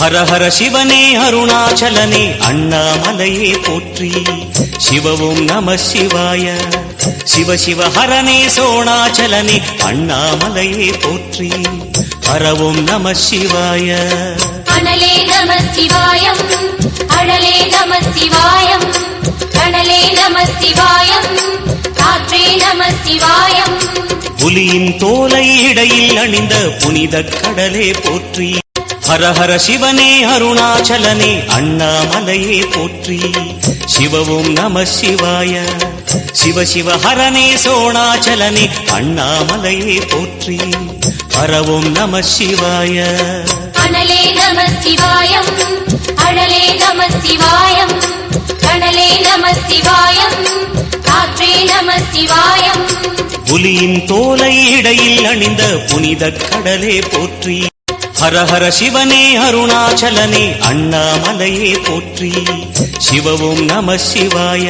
ஹர ஹர சிவனே அருணாச்சலனே அண்ணாமலையே போற்றி. சிவவும் நம சிவாய. சிவ சிவ ஹரனே சோணாச்சலனே அண்ணாமலையே போற்றி. ஹரவும் நம சிவாய. அனலே நம சிவாயம், அழலே நம சிவாயம், கணலே நம சிவாயம், காற்றே நம சிவாயம். புலியின் தோலை இடையில் அணிந்த புனித கடலே போற்றி. ஹர ஹர சிவனே அருணாச்சலனே அண்ணாமலையே போற்றி. சிவவும் நம சிவாய. சிவ சிவ ஹரனே சோணாச்சலனே அண்ணாமலையே போற்றி. ஹரவும் நம சிவாய. அனலே நம சிவாயம், அழலே நம சிவாயம், கணலே நம சிவாயம், காற்றே நம சிவாயம். புலியின் தோலை இடையில் அணிந்த புனித கடலே போற்றி. ஹர ஹர சிவனே அருணாச்சலனே அண்ணாமலையே போற்றி. சிவவும் நம சிவாய.